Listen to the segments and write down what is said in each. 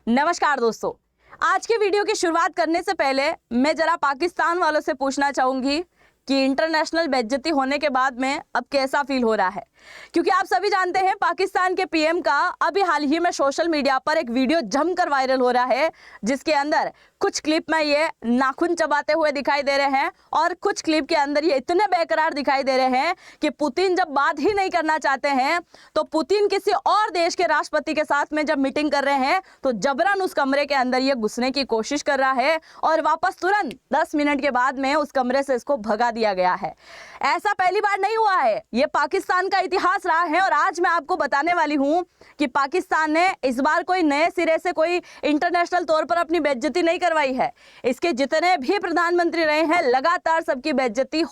नमस्कार दोस्तों, आज की वीडियो की शुरुआत करने से पहले मैं जरा पाकिस्तान वालों से पूछना चाहूंगी कि इंटरनेशनल बेइज्जती होने के बाद में अब कैसा फील हो रहा है। क्योंकि आप सभी जानते हैं पाकिस्तान के पीएम का अभी हाल ही में सोशल मीडिया पर एक वीडियो जमकर वायरल हो रहा है, जिसके अंदर कुछ क्लिप में ये नाखून चबाते हुए दिखाई दे रहे हैं और कुछ क्लिप के अंदर ये इतने बेकरार दिखाई दे रहे हैं कि पुतिन जब बात ही नहीं करना चाहते हैं तो पुतिन किसी और देश के राष्ट्रपति के साथ में जब मीटिंग कर रहे हैं तो जबरन उस कमरे के अंदर ये घुसने की कोशिश कर रहा है और वापस तुरंत 10 मिनट के बाद में उस कमरे से इसको भगा दिया गया है। ऐसा पहली बार नहीं हुआ है, ये पाकिस्तान का इतिहास रहा है। और आज मैं आपको बताने वाली हूं कि पाकिस्तान ने इस बार कोई नए सिरे से कोई इंटरनेशनल तौर पर अपनी बेइज्जती नहीं करवाई है। इसके जितने भी प्रधानमंत्री रहे हैं लगातार सबकी बेइज्जती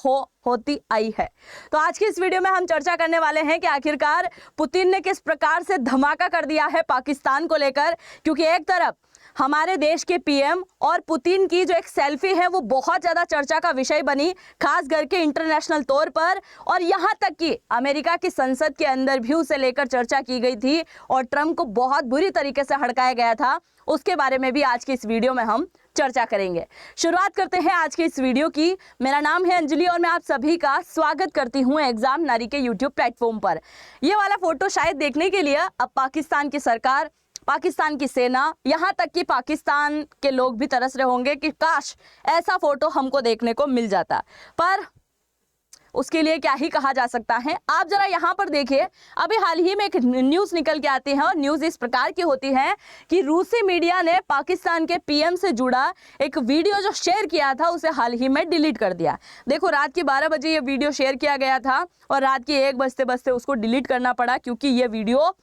होती आई है। तो आज की इस वीडियो में हम चर्चा करने वाले हैं कि आखिरकार पुतिन ने किस प्रकार से धमाका कर दिया है पाकिस्तान को लेकर। क्योंकि एक तरफ हमारे देश के पीएम और पुतिन की जो एक सेल्फी है वो बहुत ज़्यादा चर्चा का विषय बनी, खास करके इंटरनेशनल तौर पर, और यहाँ तक कि अमेरिका की संसद के अंदर भी उसे लेकर चर्चा की गई थी और ट्रंप को बहुत बुरी तरीके से हड़काया गया था। उसके बारे में भी आज की इस वीडियो में हम चर्चा करेंगे। शुरुआत करते हैं आज की इस वीडियो की। मेरा नाम है अंजलि और मैं आप सभी का स्वागत करती हूं एग्जाम नारी के यूट्यूब प्लेटफॉर्म पर। ये वाला फोटो शायद देखने के लिए अब पाकिस्तान की सरकार, पाकिस्तान की सेना, यहाँ तक कि पाकिस्तान के लोग भी तरस रहे होंगे कि काश ऐसा फोटो हमको देखने को मिल जाता, पर उसके लिए क्या ही कहा जा सकता है। आप जरा यहाँ पर देखिए, अभी हाल ही में एक न्यूज़ निकल के आती है और न्यूज़ इस प्रकार की होती है कि रूसी मीडिया ने पाकिस्तान के पीएम से जुड़ा एक वीडियो जो शेयर किया था उसे हाल ही में डिलीट कर दिया। देखो, रात के 12 बजे ये वीडियो शेयर किया गया था और रात के 1 बजते बजते उसको डिलीट करना पड़ा, क्योंकि ये वीडियो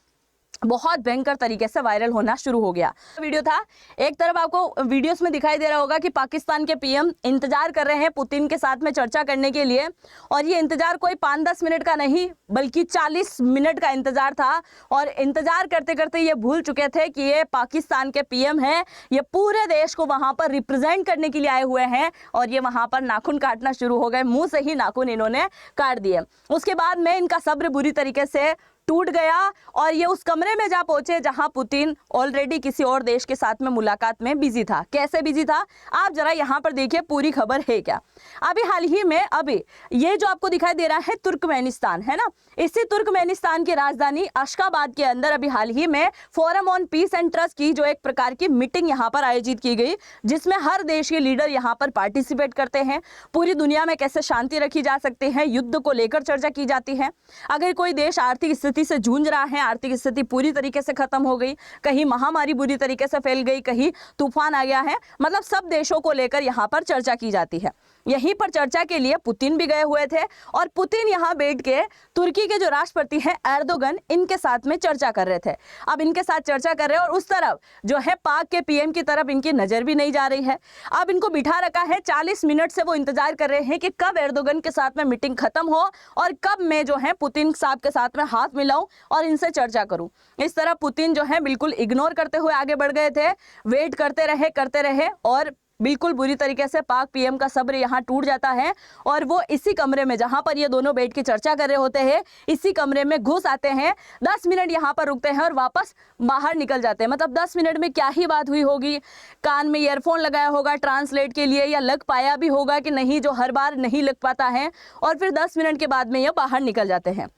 बहुत भयंकर तरीके से वायरल होना शुरू हो गया। वीडियो था, एक तरफ आपको वीडियोस में दिखाई दे रहा होगा कि पाकिस्तान के पीएम इंतजार कर रहे हैं पुतिन के साथ में चर्चा करने के लिए, और ये इंतजार कोई 5-10 मिनट का नहीं बल्कि 40 मिनट का इंतजार था। और इंतजार करते करते ये भूल चुके थे कि ये पाकिस्तान के पीएम हैं, ये पूरे देश को वहां पर रिप्रेजेंट करने के लिए आए हुए हैं, और ये वहां पर नाखून काटना शुरू हो गए। मुंह से ही नाखून इन्होंने काट दिए। उसके बाद में इनका सब्र बुरी तरीके से टूट गया और ये उस कमरे में जा पहुंचे जहां पुतिन ऑलरेडी किसी और देश के साथ में मुलाकात में बिजी था। कैसे बिजी था आप जरा यहां पर देखिए, पूरी खबर है क्या। अभी हाल ही में अभी ये जो आपको दिखाई दे रहा है तुर्कमेनिस्तान है ना, इसी तुर्कमेनिस्तान की राजधानी अशगाबाद के अंदर अभी हाल ही में forum on peace and trust की जो एक प्रकार की मीटिंग यहाँ पर आयोजित की गई, जिसमें हर देश के लीडर यहाँ पर पार्टिसिपेट करते हैं। पूरी दुनिया में कैसे शांति रखी जा सकती है, युद्ध को लेकर चर्चा की जाती है। अगर कोई देश आर्थिक स्थिति से जूझ रहा है, आर्थिक स्थिति पूरी तरीके से खत्म हो गई, कहीं महामारी बुरी तरीके से फैल गई, कहीं तूफान आ गया है, मतलब सब देशों को लेकर यहाँ पर चर्चा की जाती है। यहीं पर चर्चा के लिए पुतिन भी गए हुए थे और पुतिन यहाँ बैठ के तुर्की के जो राष्ट्रपति हैं एर्दोगन, इनके साथ में चर्चा कर रहे थे। अब इनके साथ चर्चा कर रहे हैं और उस तरफ जो है पाक के पीएम की तरफ इनकी नजर भी नहीं जा रही है। अब इनको बिठा रखा है, 40 मिनट से वो इंतजार कर रहे हैं कि कब एर्दोगन के साथ में मीटिंग खत्म हो और कब मैं जो है पुतिन साहब के साथ में हाथ मिलाऊं और इनसे चर्चा करूं। इस तरह पुतिन जो है बिल्कुल इग्नोर करते हुए आगे बढ़ गए थे, वेट करते रहे और बिल्कुल बुरी तरीके से पाक पीएम का सब्र यहाँ टूट जाता है और वो इसी कमरे में जहाँ पर ये दोनों बैठ के चर्चा कर रहे होते हैं, इसी कमरे में घुस आते हैं। 10 मिनट यहाँ पर रुकते हैं और वापस बाहर निकल जाते हैं। मतलब 10 मिनट में क्या ही बात हुई होगी, कान में ईयरफोन लगाया होगा ट्रांसलेट के लिए, या लग पाया भी होगा कि नहीं, जो हर बार नहीं लग पाता है, और फिर 10 मिनट के बाद में ये बाहर निकल जाते हैं।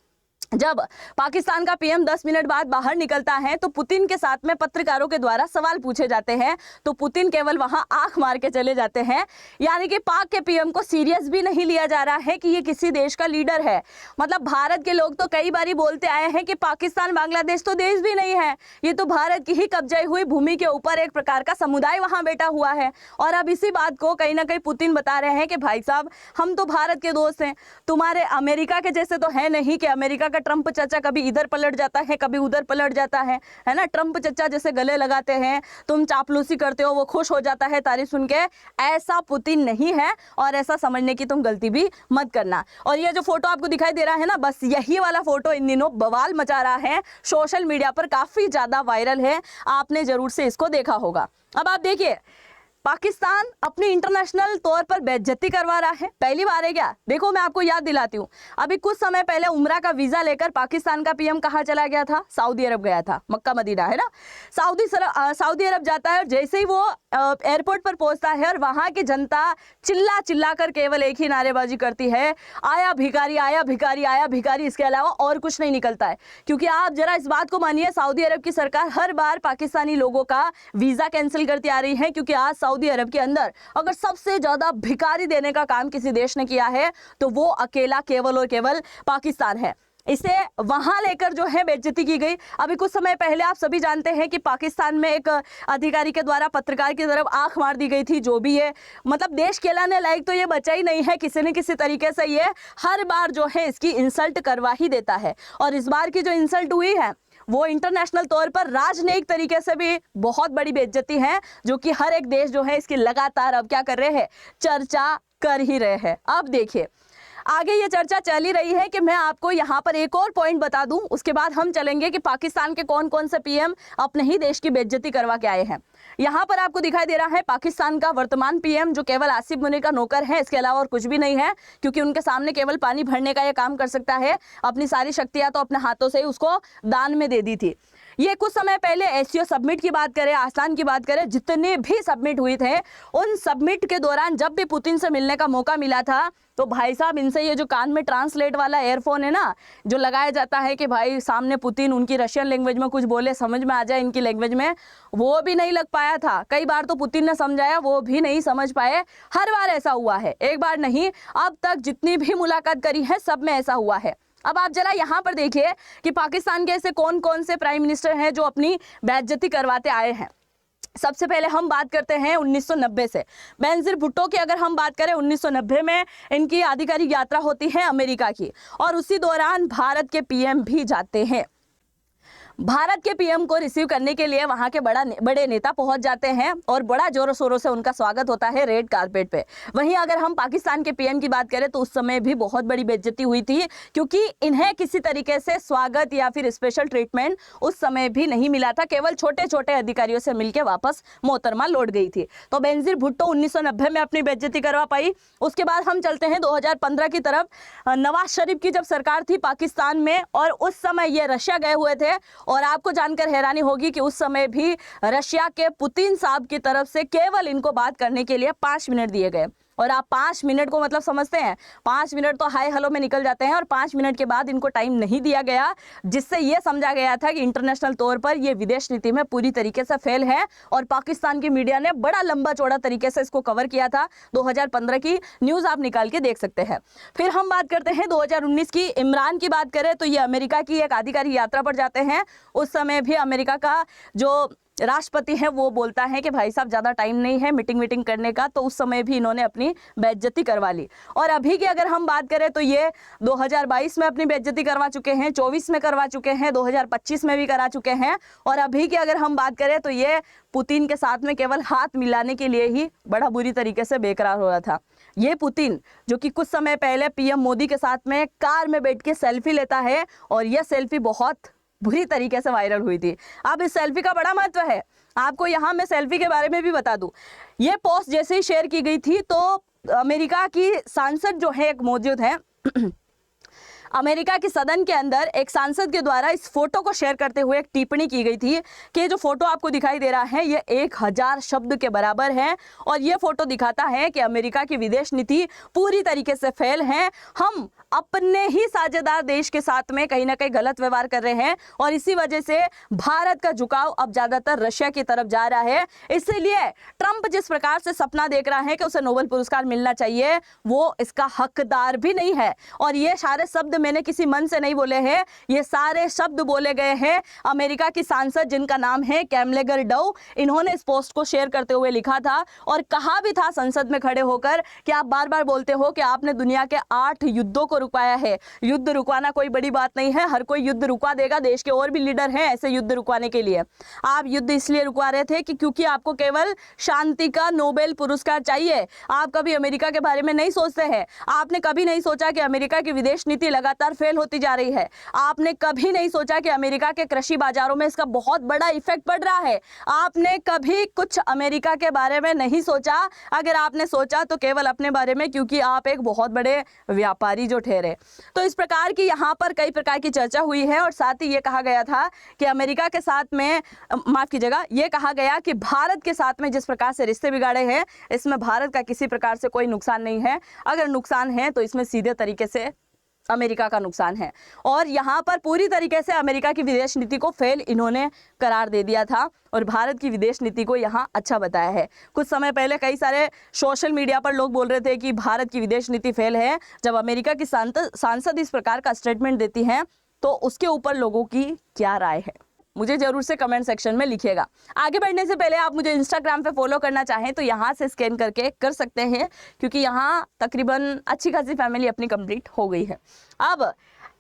जब पाकिस्तान का पीएम 10 मिनट बाद बाहर निकलता है तो पुतिन के साथ में पत्रकारों के द्वारा सवाल पूछे जाते हैं, तो पुतिन केवल वहां आंख मार के चले जाते हैं। यानी कि पाक के पीएम को सीरियस भी नहीं लिया जा रहा है कि ये किसी देश का लीडर है। मतलब भारत के लोग तो कई बारी बोलते आए हैं कि पाकिस्तान बांग्लादेश तो देश भी नहीं है, ये तो भारत की ही कब्जे हुई भूमि के ऊपर एक प्रकार का समुदाय वहां बैठा हुआ है। और अब इसी बात को कहीं ना कहीं पुतिन बता रहे हैं कि भाई साहब, हम तो भारत के दोस्त हैं, तुम्हारे अमेरिका के जैसे तो है नहीं कि अमेरिका का ट्रंप चाचा कभी इधर पलट जाता है कभी उधर पलट जाता है ना। ट्रंप चाचा जैसे गले लगाते हैं, तुम चापलूसी करते हो, वो खुश हो जाता है तारीफ सुन के। ऐसा पुतिन नहीं है और ऐसा समझने की तुम गलती भी मत करना। और ये जो फोटो आपको दिखाई दे रहा है ना, बस यही वाला फोटो इन दिनों बवाल मचा रहा है, सोशल मीडिया पर काफी ज्यादा वायरल है, आपने जरूर से इसको देखा होगा। अब आप देखिए, पाकिस्तान अपनी इंटरनेशनल तौर पर बेइज्जती करवा रहा है। पहली बार है क्या? देखो मैं आपको याद दिलाती हूँ, अभी कुछ समय पहले उम्रा का वीजा लेकर पाकिस्तान का पीएम कहाँ चला गया था? सऊदी अरब गया था, मक्का मदीना है ना। सऊदी अरब जाता है और जैसे ही वो एयरपोर्ट पर पहुंचता है और वहां की जनता चिल्ला चिल्ला कर केवल एक ही नारेबाजी करती है, आया भिखारी, आया भिखारी, आया भिखारी, इसके अलावा और कुछ नहीं निकलता है। क्योंकि आप जरा इस बात को मानिए, सऊदी अरब की सरकार हर बार पाकिस्तानी लोगों का वीजा कैंसिल करती आ रही है, क्योंकि आज सऊदी अरब के अंदर अगर सबसे ज्यादा भिखारी देने का काम किसी देश ने किया है तो वो अकेला केवल और केवल पाकिस्तान है। इसे वहां लेकर जो है बेइज्जती की गई। अभी कुछ समय पहले आप सभी जानते हैं कि पाकिस्तान में एक अधिकारी के द्वारा पत्रकार की तरफ आंख मार दी गई थी। जो भी है, मतलब देश कहलाने लायक तो ये बचा ही नहीं है, किसी न किसी तरीके से ये हर बार जो है इसकी इंसल्ट करवा ही देता है। और इस बार की जो इंसल्ट हुई है वो इंटरनेशनल तौर पर राजनयिक तरीके से भी बहुत बड़ी बेइज्जती है, जो कि हर एक देश जो है इसकी लगातार अब क्या कर रहे हैं, चर्चा कर ही रहे हैं। अब देखिए आगे ये चर्चा चल ही रही है कि मैं आपको यहाँ पर एक और पॉइंट बता दूं, उसके बाद हम चलेंगे कि पाकिस्तान के कौन कौन से पीएम अपने ही देश की बेइज्जती करवा के आए हैं। यहाँ पर आपको दिखाई दे रहा है पाकिस्तान का वर्तमान पीएम, जो केवल आसिफ मुनीर का नौकर है, इसके अलावा और कुछ भी नहीं है, क्योंकि उनके सामने केवल पानी भरने का यह काम कर सकता है। अपनी सारी शक्तियां तो अपने हाथों से ही उसको दान में दे दी थी। ये कुछ समय पहले एससीओ सबमिट की बात करें, आसान की बात करें, जितने भी सबमिट हुए थे, उन सबमिट के दौरान जब भी पुतिन से मिलने का मौका मिला था तो भाई साहब इनसे ये जो कान में ट्रांसलेट वाला एयरफोन है ना, जो लगाया जाता है कि भाई सामने पुतिन उनकी रशियन लैंग्वेज में कुछ बोले, समझ में आ जाए इनकी लैंग्वेज में, वो भी नहीं लग पाया था। कई बार तो पुतिन ने समझाया, वो भी नहीं समझ पाए। हर बार ऐसा हुआ है, एक बार नहीं, अब तक जितनी भी मुलाकात करी है सब में ऐसा हुआ है। अब आप जरा यहाँ पर देखिए कि पाकिस्तान के ऐसे कौन कौन से प्राइम मिनिस्टर हैं जो अपनी बेइज्जती करवाते आए हैं। सबसे पहले हम बात करते हैं 1990 से। बेनजीर भुट्टो की अगर हम बात करें, 1990 में इनकी आधिकारिक यात्रा होती है अमेरिका की, और उसी दौरान भारत के पीएम भी जाते हैं। भारत के पीएम को रिसीव करने के लिए वहां के बड़े नेता पहुंच जाते हैं और बड़ा जोरों शोरों से उनका स्वागत होता है रेड कारपेट पे। वहीं अगर हम पाकिस्तान के पीएम की बात करें तो उस समय भी बहुत बड़ी बेइज्जती हुई थी, क्योंकि इन्हें किसी तरीके से स्वागत या फिर स्पेशल ट्रीटमेंट उस समय भी नहीं मिला था। केवल छोटे छोटे अधिकारियों से मिलकर वापस मोहतरमा लौट गई थी। तो बेनजीर भुट्टो 1990 में अपनी बेइज्जती करवा पाई। उसके बाद हम चलते हैं 2015 की तरफ। नवाज शरीफ की जब सरकार थी पाकिस्तान में, और उस समय ये रशिया गए हुए थे, और आपको जानकर हैरानी होगी कि उस समय भी रशिया के पुतिन साहब की तरफ से केवल इनको बात करने के लिए 5 मिनट दिए गए। और आप 5 मिनट को मतलब समझते हैं, 5 मिनट तो हाय हेलो में निकल जाते हैं, और 5 मिनट के बाद इनको टाइम नहीं दिया गया, जिससे यह समझा गया था कि इंटरनेशनल तौर पर यह विदेश नीति में पूरी तरीके से फेल है। और पाकिस्तान की मीडिया ने बड़ा लंबा चौड़ा तरीके से इसको कवर किया था। 2015 की न्यूज आप निकाल के देख सकते हैं। फिर हम बात करते हैं 2019 की। इमरान की बात करें तो ये अमेरिका की एक आधिकारिक यात्रा पर जाते हैं। उस समय भी अमेरिका का जो राष्ट्रपति है वो बोलता है कि भाई साहब ज़्यादा टाइम नहीं है मीटिंग करने का, तो उस समय भी इन्होंने अपनी बेइज्जती करवा ली। और अभी की अगर हम बात करें तो ये 2022 में अपनी बेइज्जती करवा चुके हैं, 24 में करवा चुके हैं, 2025 में भी करा चुके हैं। और अभी की अगर हम बात करें तो ये पुतिन के साथ में केवल हाथ मिलाने के लिए ही बड़ा बुरी तरीके से बेकरार हो रहा था। ये पुतिन जो कि कुछ समय पहले पीएम मोदी के साथ में कार में बैठ के सेल्फी लेता है, और यह सेल्फी बहुत बुरी तरीके से वायरल हुई थी। अब इस सेल्फी का बड़ा महत्व है। आपको यहाँ मैं सेल्फी के बारे में भी बता दूं। ये पोस्ट जैसे ही शेयर की गई थी तो अमेरिका की सांसद जो है एक मौजूद है अमेरिका की सदन के अंदर एक सांसद के द्वारा इस फोटो को शेयर करते हुए एक टिप्पणी की गई थी कि जो फोटो आपको दिखाई दे रहा है ये 1000 शब्द के बराबर है, और ये फोटो दिखाता है कि अमेरिका की विदेश नीति पूरी तरीके से फेल है। हम अपने ही साझेदार देश के साथ में कहीं ना कहीं गलत व्यवहार कर रहे हैं, और इसी वजह से भारत का झुकाव अब ज्यादातर रशिया की तरफ जा रहा है। इसीलिए ट्रंप जिस प्रकार से सपना देख रहा है कि उसे नोबेल पुरस्कार मिलना चाहिए, वो इसका हकदार भी नहीं है। और ये सारे शब्द मैंने किसी मन से नहीं बोले हैं, ये सारे शब्द बोले गए हैं अमेरिका की सांसद जिनका नाम है कैमलेगर डव। इन्होंने इस पोस्ट को शेयर करते हुए लिखा था और कहा भी था संसद में खड़े होकर कि आप बार बार बोलते हो कि आपने दुनिया के 8 युद्धों को रुक पाया है। युद्ध रुकवाना कोई बड़ी बात नहीं है, हर कोई युद्ध रुकवा देगा। देश के और भी लीडर हैं ऐसे युद्ध रुकवाने के लिए। आप युद्ध इसलिए रुकवा रहे थे कि क्योंकि आपको केवल शांति का नोबेल पुरस्कार चाहिए। आप कभी अमेरिका के बारे में नहीं सोचते हैं। आपने कभी नहीं सोचा कि अमेरिका की विदेश नीति लगातार फेल होती जा रही है। आपने कभी नहीं सोचा कि अमेरिका के कृषि बाजारों में इसका बहुत बड़ा इफेक्ट पड़ रहा है। आपने कभी कुछ अमेरिका के बारे में नहीं सोचा। अगर आपने सोचा तो केवल अपने बारे में, क्योंकि आप एक बहुत बड़े व्यापारी जो ठहरे। तो इस प्रकार की यहाँ पर कई प्रकार की चर्चा हुई है और साथ ही ये कहा गया था कि अमेरिका के साथ में, माफ कीजिएगा, ये कहा गया कि भारत के साथ में जिस प्रकार से रिश्ते बिगाड़े हैं, इसमें भारत का किसी प्रकार से कोई नुकसान नहीं है। अगर नुकसान है तो इसमें सीधे तरीके से अमेरिका का नुकसान है। और यहाँ पर पूरी तरीके से अमेरिका की विदेश नीति को फेल इन्होंने करार दे दिया था और भारत की विदेश नीति को यहाँ अच्छा बताया है। कुछ समय पहले कई सारे सोशल मीडिया पर लोग बोल रहे थे कि भारत की विदेश नीति फेल है। जब अमेरिका की सांसद इस प्रकार का स्टेटमेंट देती हैं तो उसके ऊपर लोगों की क्या राय है, मुझे जरूर से कमेंट सेक्शन में लिखिएगा। आगे बढ़ने से पहले आप मुझे इंस्टाग्राम पे फॉलो करना चाहें तो यहाँ से स्कैन करके कर सकते हैं, क्योंकि यहाँ तकरीबन अच्छी खासी फैमिली अपनी कंप्लीट हो गई है। अब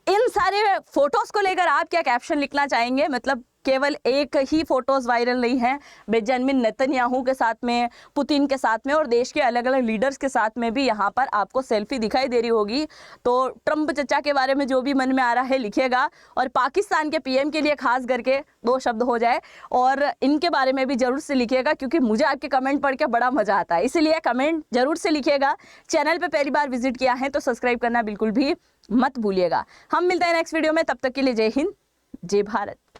इन सारे फोटोज को लेकर आप क्या कैप्शन लिखना चाहेंगे? मतलब केवल एक ही फोटोज वायरल नहीं है, बेंजामिन नेतन्याहू के साथ में, पुतिन के साथ में और देश के अलग अलग लीडर्स के साथ में भी यहाँ पर आपको सेल्फी दिखाई दे रही होगी। तो ट्रंप चचा के बारे में जो भी मन में आ रहा है लिखिएगा और पाकिस्तान के पीएम के लिए खास करके 2 शब्द हो जाए और इनके बारे में भी जरूर से लिखिएगा, क्योंकि मुझे आपके कमेंट पढ़ के बड़ा मजा आता है। इसीलिए कमेंट जरूर से लिखिएगा। चैनल पर पहली बार विजिट किया है तो सब्सक्राइब करना बिल्कुल भी मत भूलिएगा। हम मिलते हैं नेक्स्ट वीडियो में, तब तक के लिए जय हिंद, जय भारत।